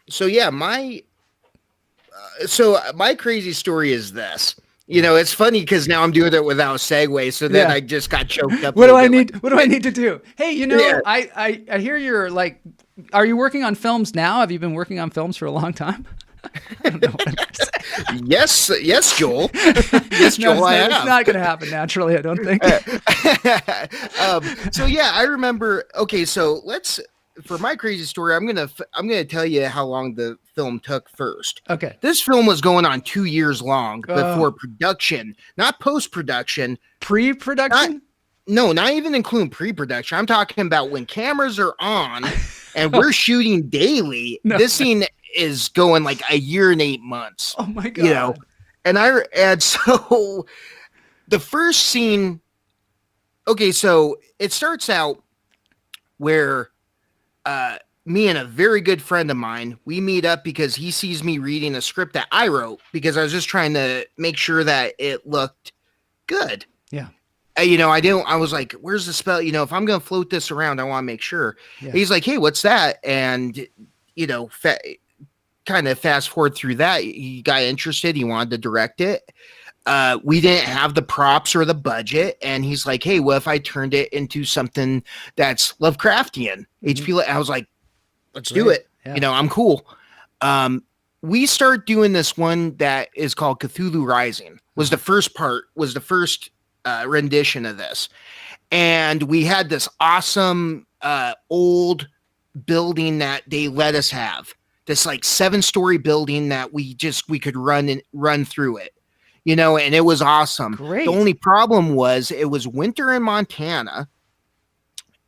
So yeah, my crazy story is this. You know, it's funny because now I'm doing it without a segue, so then Yeah. I just got choked up a What do little I bit. Like, need? What do I need to do? Hey, yeah, I hear you're like, are you working on films now? Have you been working on films for a long time? I don't know what I'm gonna say. yes, yes, Joel, yes, No, Joel, I it's have. not going to happen naturally. I don't think. So yeah, I remember. Okay, so let's for my crazy story. I'm gonna tell you how long the film took first. Okay. This film was going on 2 years long Uh, before production, not post production, not Pre-production. no, not even including pre production. I'm talking about when cameras are on and we're shooting daily. No. This scene is going like a year and 8 months. Oh my You know, god. and so the first scene. Okay, so it starts out where me and a very good friend of mine, we meet up because he sees me reading a script that I wrote because I was just trying to make sure that it looked good. Yeah. I was like, where's the spell? If I'm going to float this around, I want to make sure. Yeah. He's like, hey, what's that? And, you know, kind of fast forward through that, he got interested. He wanted to direct it. We didn't have the props or the budget. And he's like, hey, what if I turned it into something that's Lovecraftian? HP. I was like, let's do Great. it. Yeah. I'm cool. We start doing this one that is called Cthulhu Rising. Was the first rendition of this, and we had this awesome old building that they let us have. This like 7-story building that we could run through it, and it was awesome. The Great. only problem was it was winter in Montana,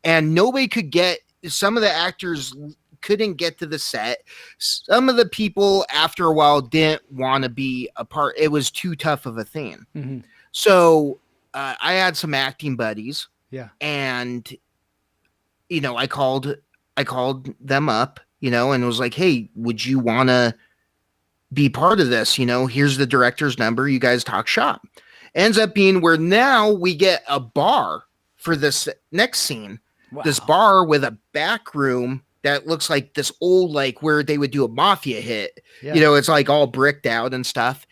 and nobody could get. Some of the actors couldn't get to the set. Some of the people after a while didn't want to be a part. It was too tough of a thing. Mm-hmm. So I had some acting buddies, Yeah. and I called them up, and was like, hey, would you want to be part of this? Here's the director's number. You guys talk shop. Ends up being where now we get a bar for this next scene. Wow. This bar with a back room that looks like this old, like where they would do a mafia hit. Yeah. It's like all bricked out and stuff.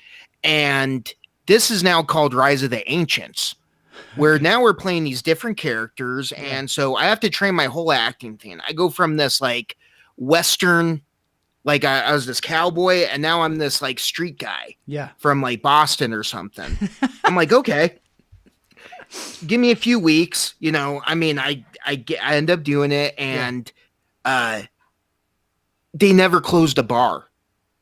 And this is now called Rise of the Ancients, where now we're playing these different characters. Yeah. And so I have to train my whole acting thing. I go from this like Western, like I was this cowboy, and now I'm this like street guy Yeah. from like Boston or something. I'm like, okay, give me a few weeks. I end up doing it, and they never closed a bar.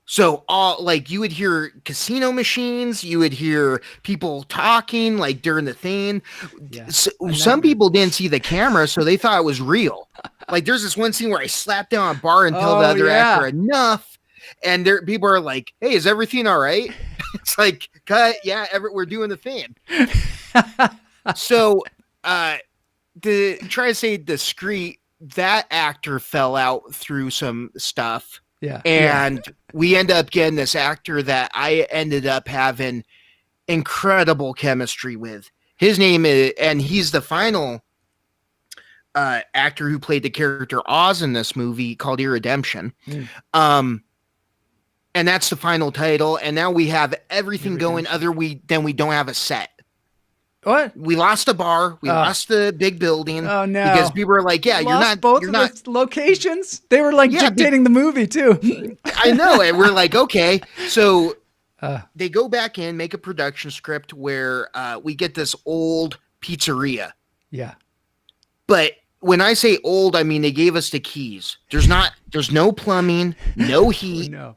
So all like you would hear casino machines, you would hear people talking like during the thing. Yeah. Some people didn't see the camera, so they thought it was real. Like there's this one scene where I slapped down a bar and tell the other actor enough, and people are like, "Hey, is everything all right?" It's like, cut, yeah, we're doing the thing. So, to try to say discreet, that actor fell out through some stuff. Yeah. And we end up getting this actor that I ended up having incredible chemistry with. His name is, and he's the final actor who played the character Oz in this movie called Irredemption. And that's the final title. And now we have everything going we don't have a set. What? We lost the bar. We lost the big building. Oh no! Because people were like, "Yeah, you're not." Both you're of not the locations. They were like dictating the movie too. I know, and we're like, okay. So they go back in, make a production script where we get this old pizzeria. Yeah. But when I say old, I mean they gave us the keys. There's no plumbing, no heat. No.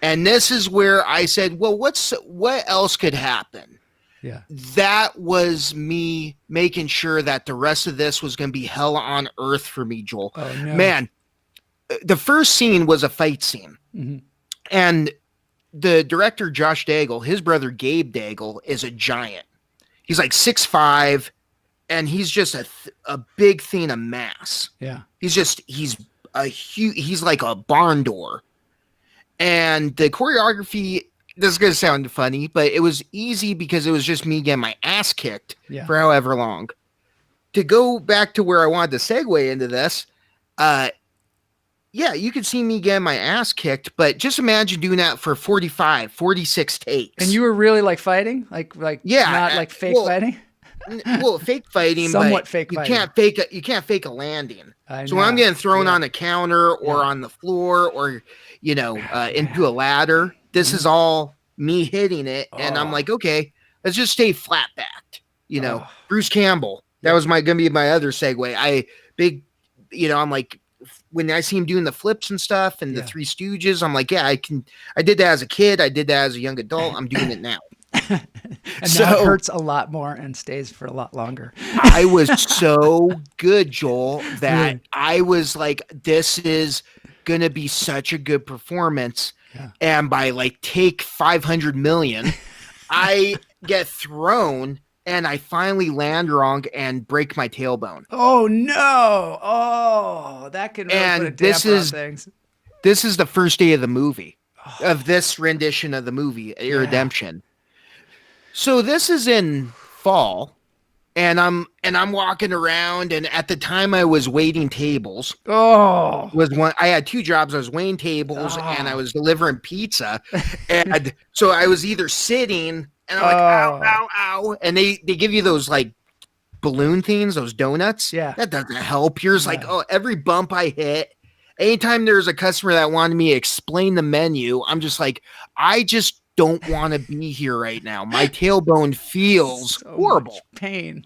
And this is where I said, well, what else could happen? Yeah. That was me making sure that the rest of this was going to be hell on earth for me, Joel. Oh, no. Man, the first scene was a fight scene. Mm-hmm. And the director, Josh Daigle, his brother, Gabe Daigle, is a giant. He's like 6'5", and he's just a big thing of mass. Yeah. He's like a barn door. And the choreography, this is going to sound funny, but it was easy because it was just me getting my ass kicked for however long. To go back to where I wanted to segue into this, yeah, you could see me getting my ass kicked, but just imagine doing that for 45, 46 takes. And you were really like fighting, like yeah, not like fake fighting, fake fighting, somewhat but fake you fighting. can't fake a landing. I So when I'm know. getting thrown Yeah. on a counter or Yeah. on the floor or into a ladder, this is all me hitting it, and I'm Oh. like, okay, let's just stay flat backed. Oh. Bruce Campbell. That Yeah. was gonna be my other segue. I'm like, when I see him doing the flips and stuff and the Yeah. Three Stooges, I'm like, yeah, I can. I did that as a kid. I did that as a young adult. I'm doing it now. And now it hurts a lot more and stays for a lot longer. I was so good, Joel, that Really? I was like, this is going to be such a good performance. Yeah. And by like take 500 million, I get thrown and I finally land wrong and break my tailbone. Oh no! Oh, that can really And put a this damper on is- things. This is the first day of the movie, of this rendition of the movie, Redemption. So this is in fall. And I'm walking around, and at the time I was waiting tables. Oh, I had two jobs. I was waiting tables and I Oh. was delivering pizza. And so I was either sitting and I'm like, ow, Oh. ow, ow. And they give you those like balloon things, those donuts. Yeah. That doesn't help. Yours like, oh, every bump I hit, anytime there's a customer that wanted me to explain the menu, I'm just like, I just don't want to be here right now. My tailbone feels so horrible. much pain.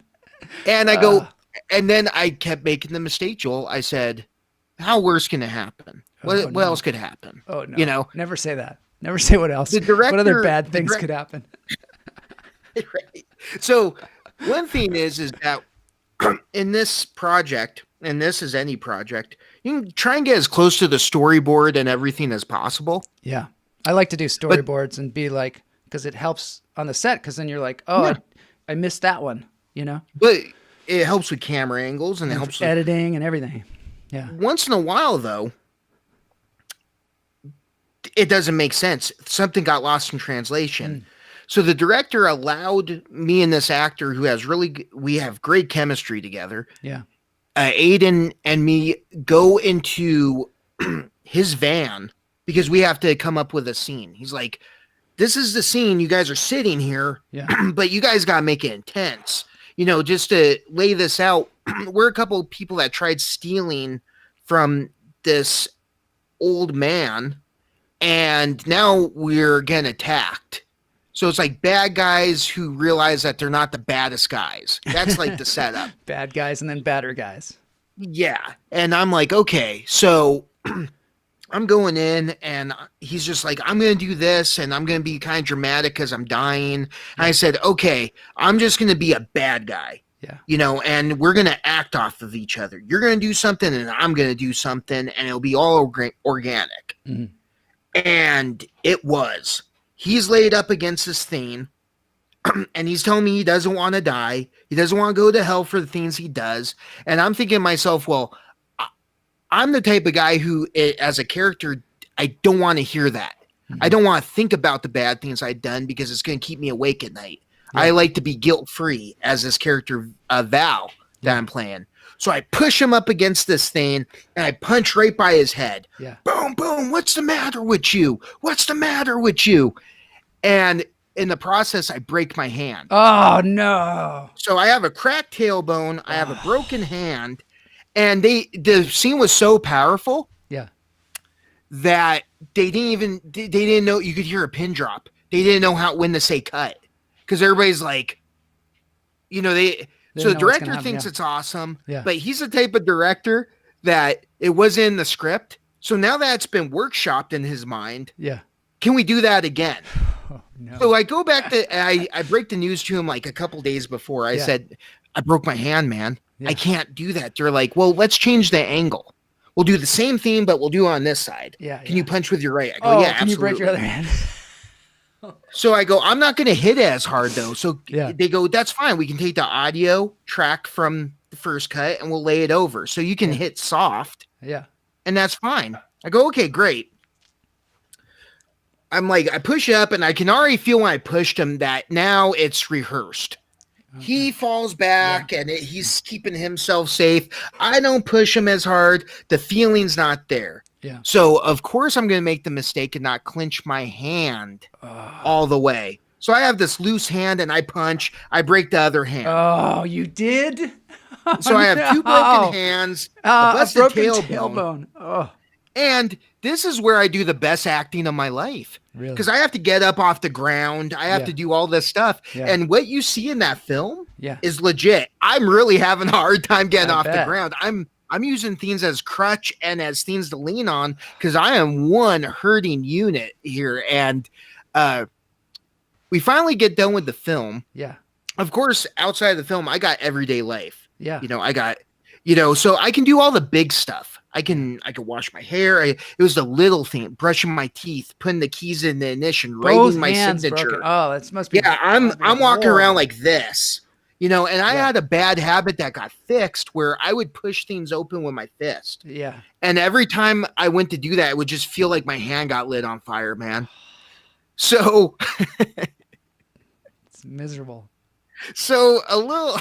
And I go, and then I kept making the mistake, Joel. I said, how worse can it happen? What no. else could happen? Oh no! Never say that. Never say what else. The director, what other bad things could happen? Right. So one thing is that in this project, and this is any project, you can try and get as close to the storyboard and everything as possible. Yeah. I like to do storyboards and be like, because it helps on the set, because then you're like, oh, I missed that one, But it helps with camera angles and it helps with editing and everything. Yeah. Once in a while, though, it doesn't make sense. Something got lost in translation. So the director allowed me and this actor who has we have great chemistry together. Yeah. Aiden and me go into his van because we have to come up with a scene. He's like, this is the scene. You guys are sitting here, but you guys got to make it intense. Just to lay this out, we're a couple of people that tried stealing from this old man, and now we're getting attacked. So it's like bad guys who realize that they're not the baddest guys. That's like the setup. Bad guys and then badder guys. Yeah. And I'm like, okay, so I'm going in and he's just like, I'm going to do this and I'm going to be kind of dramatic because I'm dying. And I said, okay, I'm just going to be a bad guy. Yeah. And we're going to act off of each other. You're going to do something and I'm going to do something and it'll be all organic. Mm-hmm. And it was. He's laid up against this thing and he's telling me he doesn't want to die. He doesn't want to go to hell for the things he does. And I'm thinking to myself, well, I'm the type of guy who, as a character, I don't want to hear that. Mm-hmm. I don't want to think about the bad things I've done because it's going to keep me awake at night. Yeah. I like to be guilt-free as this character, Val, that I'm playing. So I push him up against this thing and I punch right by his head. Yeah. Boom, boom. What's the matter with you? What's the matter with you? And in the process, I break my hand. Oh, no. So I have a cracked tailbone. I have a broken hand. And the scene was so powerful, that they didn't know. You could hear a pin drop. They didn't know when to say cut because everybody's like, so the director thinks it's awesome, but he's the type of director that it wasn't in the script. So now that it's been workshopped in his mind, can we do that again? Oh, no. So I go back I break the news to him like a couple days before. I said, I broke my hand, man. I can't do that. They're like, well, let's change the angle. We'll do the same thing, but we'll do it on this side. Can you punch with your right? I go, yeah, can absolutely. You break your other hand? So I go, I'm not going to hit it as hard though. So they go, that's fine. We can take the audio track from the first cut and we'll lay it over. So you can hit soft. Yeah. And that's fine. I go, okay, great. I'm like, I push up and I can already feel when I pushed him that now it's rehearsed. Okay. He falls back and he's keeping himself safe. I don't push him as hard. The feeling's not there. Yeah. So of course I'm going to make the mistake and not clench my hand all the way. So I have this loose hand and I punch, I break the other hand. Oh, you did? Oh, So I have 2 broken hands, a a busted broken tailbone. tailbone. Oh, And this is where I do the best acting of my life. really? Because I have to get up off the ground. I have Yeah. to do all this stuff. Yeah. And what you see in that film Yeah. is legit. I'm really having a hard time getting I off bet. the ground. I'm using things as crutch and as things to lean on because I am one hurting unit here. And we finally get done with the film. Yeah. Of course, outside of the film, I got everyday life. Yeah. You know, I got, you know, so I can do all the big stuff. I can wash my hair. It was the little thing, brushing my teeth, putting the keys in the ignition, Both writing my hands signature. broken. Oh, that must be. Yeah, I'm walking around like this, you know, and I Yeah. had a bad habit that got fixed where I would push things open with my fist. Yeah. And every time I went to do that, it would just feel like my hand got lit on fire, man. So It's miserable. so a little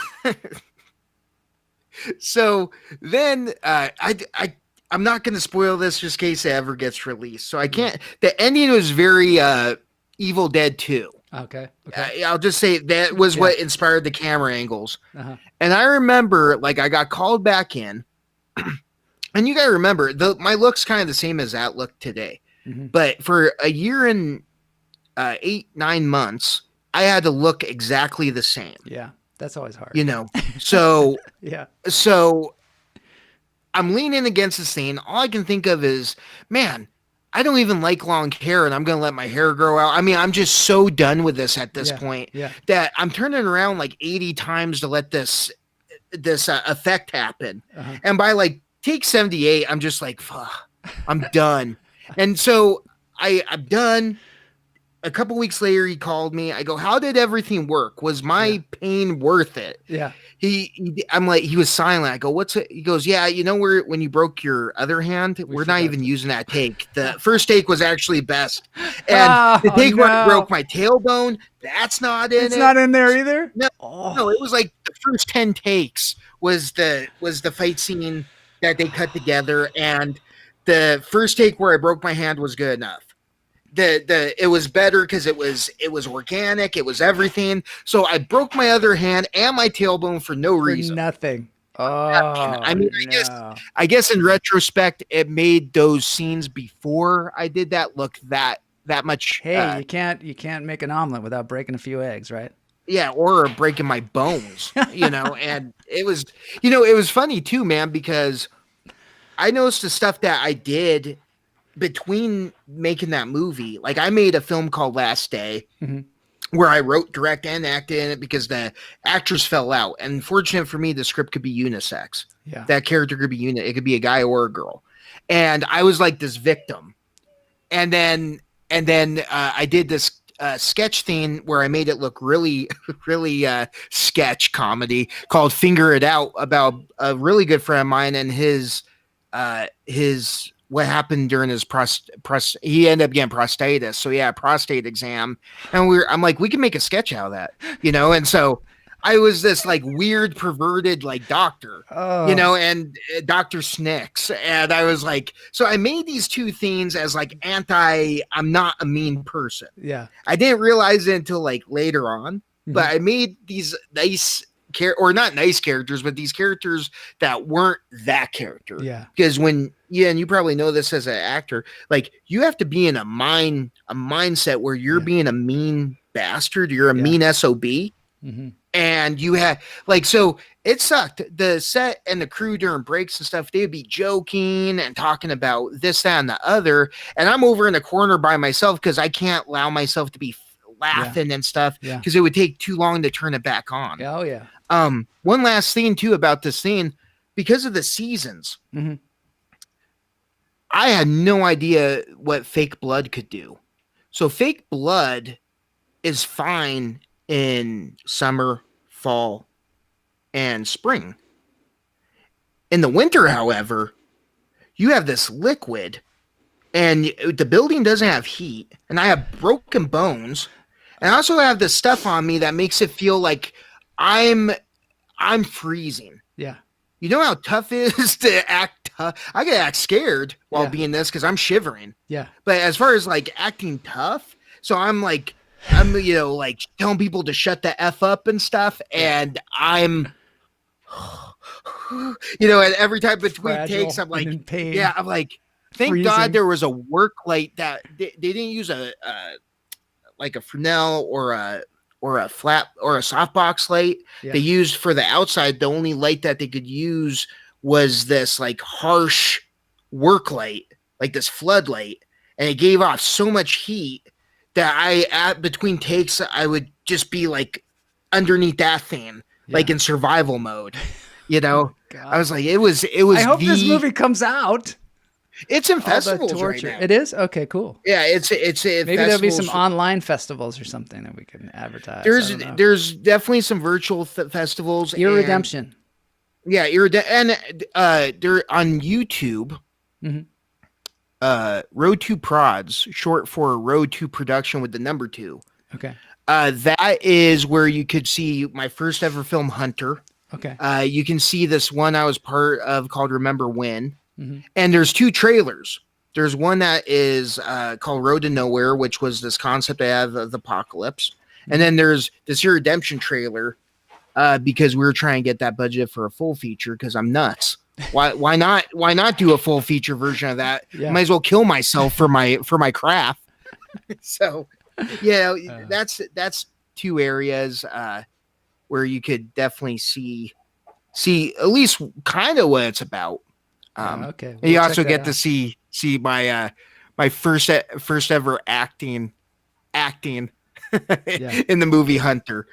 so then I'm not going to spoil this just in case it ever gets released. So I can't. The ending was very Evil Dead 2. Okay. Okay. I'll just say that was Yeah. what inspired the camera angles. Uh-huh. And I remember, like, I got called back in, and you got to remember, my look's kind of the same as that look today. Mm-hmm. But for a year and 8-9 months, I had to look exactly the same. Yeah. That's always hard. You know, so Yeah. so I'm leaning against the scene. All I can think of is, man, I don't even like long hair, and I'm going to let my hair grow out. I mean, I'm just so done with this at this point that I'm turning around like 80 times to let this effect happen. Uh-huh. And by like take 78, I'm just like, I'm done. And so I'm done. A couple weeks later, he called me. I go, how did everything work? Was my pain worth it? Yeah. I'm like, he was silent. I go, what's it? He goes, yeah, you know, when you broke your other hand, we're not even using that take. The first take was actually best. And the take where I broke my tailbone, that's not in it. It's not in there either? No, it was like the first 10 takes was the fight scene that they cut together. And the first take where I broke my hand was good enough. It was better because it was organic, it was everything. So I broke my other hand and my tailbone for no reason. Nothing. Oh, I mean, I guess in retrospect, it made those scenes before I did that look that much. Hey, you can't make an omelet without breaking a few eggs, right? Yeah, or breaking my bones, you know. And it was, you know, it was funny too, man, because I noticed the stuff that I did between making that movie. Like, I made a film called Last Day, where I wrote, direct, and acted in it because the actress fell out. And fortunate for me, the script could be unisex. Yeah, that character could be it could be a guy or a girl. And I was like this victim. And then I did this sketch thing where I made it look really, really sketch comedy called Finger It Out, about a really good friend of mine and his what happened during his he ended up getting prostatitis. So yeah, prostate exam. And I'm like, we can make a sketch out of that, you know? And so I was this like weird, perverted, like doctor, you know, and Dr. Snicks. And I was like, so I made these two things as like I'm not a mean person. Yeah. I didn't realize it until like later on, but I made these nice or not nice characters, but these characters that weren't that character. Yeah. Because and you probably know this as an actor, like you have to be in a mindset where you're being a mean bastard, you're a mean SOB. And you had like, so it sucked. The set and the crew during breaks and stuff, they'd be joking and talking about this, that, and the other. And I'm over in the corner by myself because I can't allow myself to be laughing and stuff because it would take too long to turn it back on. Oh yeah. One last thing too about this scene, because of the seasons, I had no idea what fake blood could do. So fake blood is fine in summer, fall, and spring. In the winter, however, you have this liquid and the building doesn't have heat, and I have broken bones, and I also have this stuff on me that makes it feel like I'm freezing. Yeah. You know how tough it is to act I get act scared while Yeah. being this because I'm shivering. Yeah. But as far as like acting tough, so I'm like telling people to shut the F up and stuff, and I'm and every time between Fragile takes, I'm like, and in pain. yeah, I'm like, thank freezing. God there was a work light that they didn't use like a Fresnel or a flat or a softbox light. Yeah. They used for the outside. The only light that they could use was this like harsh work light, like this floodlight, and it gave off so much heat that between takes I would just be like underneath that thing, like in survival mode. Oh, I was like, it was. I hope this movie comes out. It's in All the festivals torture. right now. It is? Okay, cool. Yeah, it's Maybe there'll be some online festivals or something that we can advertise. There's definitely some virtual festivals. Your Redemption. Yeah, and they're on YouTube. Road to Prods, short for Road to Production with the number 2. Okay. That is where you could see my first ever film, Hunter. Okay. You can see this one I was part of called Remember When. And there's 2 trailers. There's one that is called Road to Nowhere, which was this concept I have of the apocalypse. And then there's this here Redemption trailer because we were trying to get that budget for a full feature because I'm nuts. Why not do a full feature version of that? Yeah. Might as well kill myself for my craft. So yeah, that's 2 areas where you could definitely see at least kind of what it's about. Okay. And you also get to see my my first ever acting in the movie Hunter,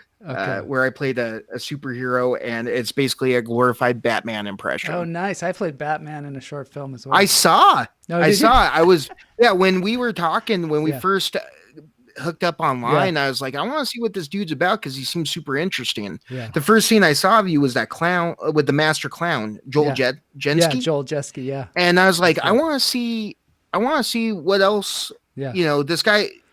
where I played a superhero, and it's basically a glorified Batman impression. Oh, nice! I played Batman in a short film as well. I saw. No, I was when we were talking when we Yeah. first hooked up online. I was like, I want to see what this dude's about because he seems super interesting. Yeah. The first scene I saw of you was that clown with the master clown, Joel Jensky. Yeah, Joel Jesky. Yeah. And I was like, I want to see what else. Yeah.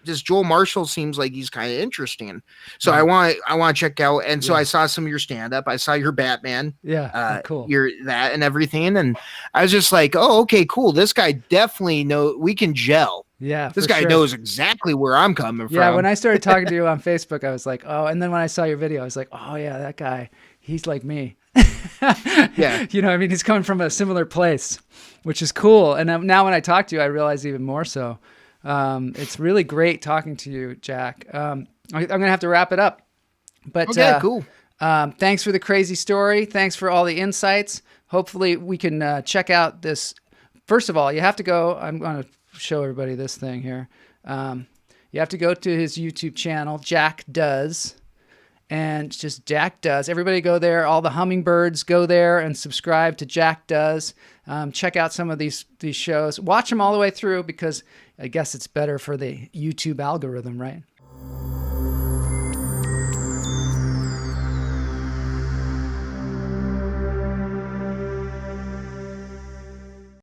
This Joel Marshall seems like he's kind of interesting. So I want to check out. And so I saw some of your stand up. I saw your Batman. Yeah. Cool. Your that and everything. And I was just like, oh, okay, cool. This guy definitely we can gel. Yeah. This guy knows exactly where I'm coming from. Yeah. When I started talking to you on Facebook, I was like, oh, and then when I saw your video, I was like, oh yeah, that guy, he's like me. Yeah. I mean, he's coming from a similar place, which is cool. And now when I talk to you, I realize even more so. It's really great talking to you, Jack. I'm going to have to wrap it up. But okay, cool. Thanks for the crazy story. Thanks for all the insights. Hopefully we can check out this. First of all, you have to go. I'm going to show everybody this thing here. You have to go to his YouTube channel, Jack Does. And just Jack Does. Everybody go there. All the hummingbirds go there and subscribe to Jack Does. Check out some of these shows. Watch them all the way through because I guess it's better for the YouTube algorithm, right?